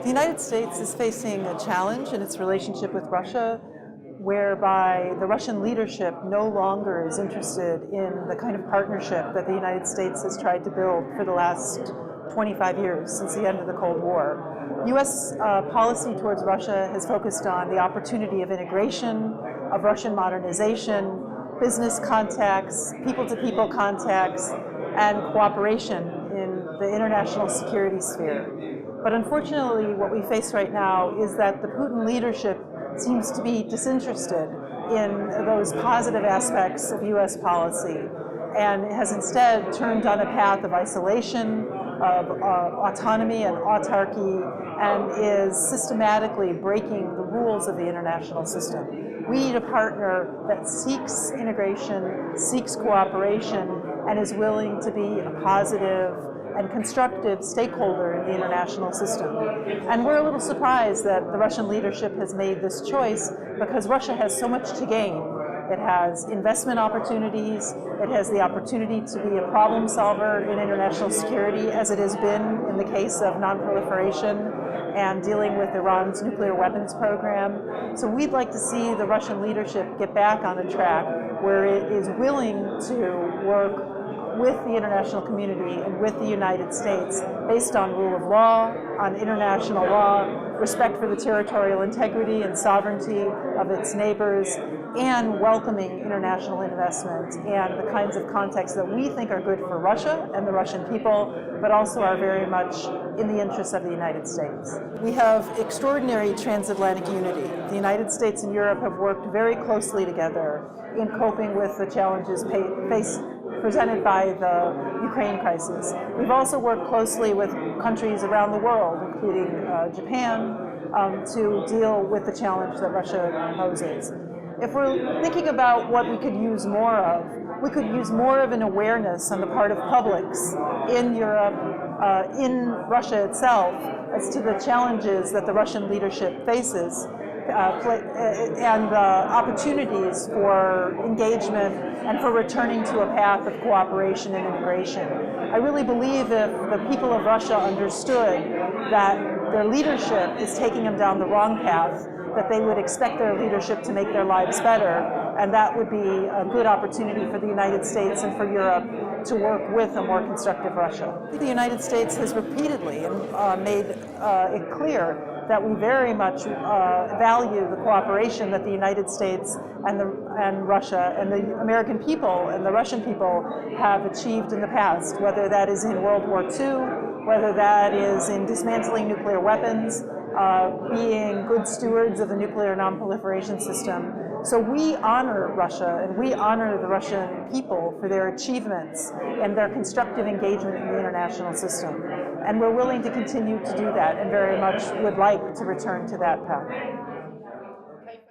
The United States is facing a challenge in its relationship with Russia, whereby the Russian leadership no longer is interested in the kind of partnership that the United States has tried to build for the last 25 years, since the end of the Cold War. U.S. Policy towards Russia has focused on the opportunity of integration, of Russian modernization, business contacts, people-to-people contacts, and cooperation in the international security sphere. But unfortunately, what we face right now is that the Putin leadership seems to be disinterested in those positive aspects of U.S. policy and has instead turned on a path of isolation, of autonomy and autarky, and is systematically breaking the rules of the international system. We need a partner that seeks integration, seeks cooperation, and is willing to be a positive and constructive stakeholder in the international system. And we're a little surprised that the Russian leadership has made this choice, because Russia has so much to gain. It has investment opportunities, it has the opportunity to be a problem solver in international security, as it has been in the case of non-proliferation and dealing with Iran's nuclear weapons program. So we'd like to see the Russian leadership get back on a track where it is willing to work with the international community and with the United States based on rule of law, on international law, respect for the territorial integrity and sovereignty of its neighbors, and welcoming international investment and the kinds of contexts that we think are good for Russia and the Russian people, but also are very much in the interests of the United States. We have extraordinary transatlantic unity. The United States and Europe have worked very closely together in coping with the challenges presented by the Ukraine crisis. We've also worked closely with countries around the world, including Japan, to deal with the challenge that Russia poses. If we're thinking about what we could use more of, we could use more of an awareness on the part of publics in Europe, in Russia itself, as to the challenges that the Russian leadership faces, and opportunities for engagement and for returning to a path of cooperation and integration. I really believe if the people of Russia understood that their leadership is taking them down the wrong path, that they would expect their leadership to make their lives better, and that would be a good opportunity for the United States and for Europe to work with a more constructive Russia. The United States has repeatedly made it clear that we very much value the cooperation that the United States and Russia and the American people and the Russian people have achieved in the past, whether that is in World War II, whether that is in dismantling nuclear weapons, being good stewards of the nuclear non-proliferation system. So we honor Russia and we honor the Russian people for their achievements and their constructive engagement in the international system. And we're willing to continue to do that and very much would like to return to that path.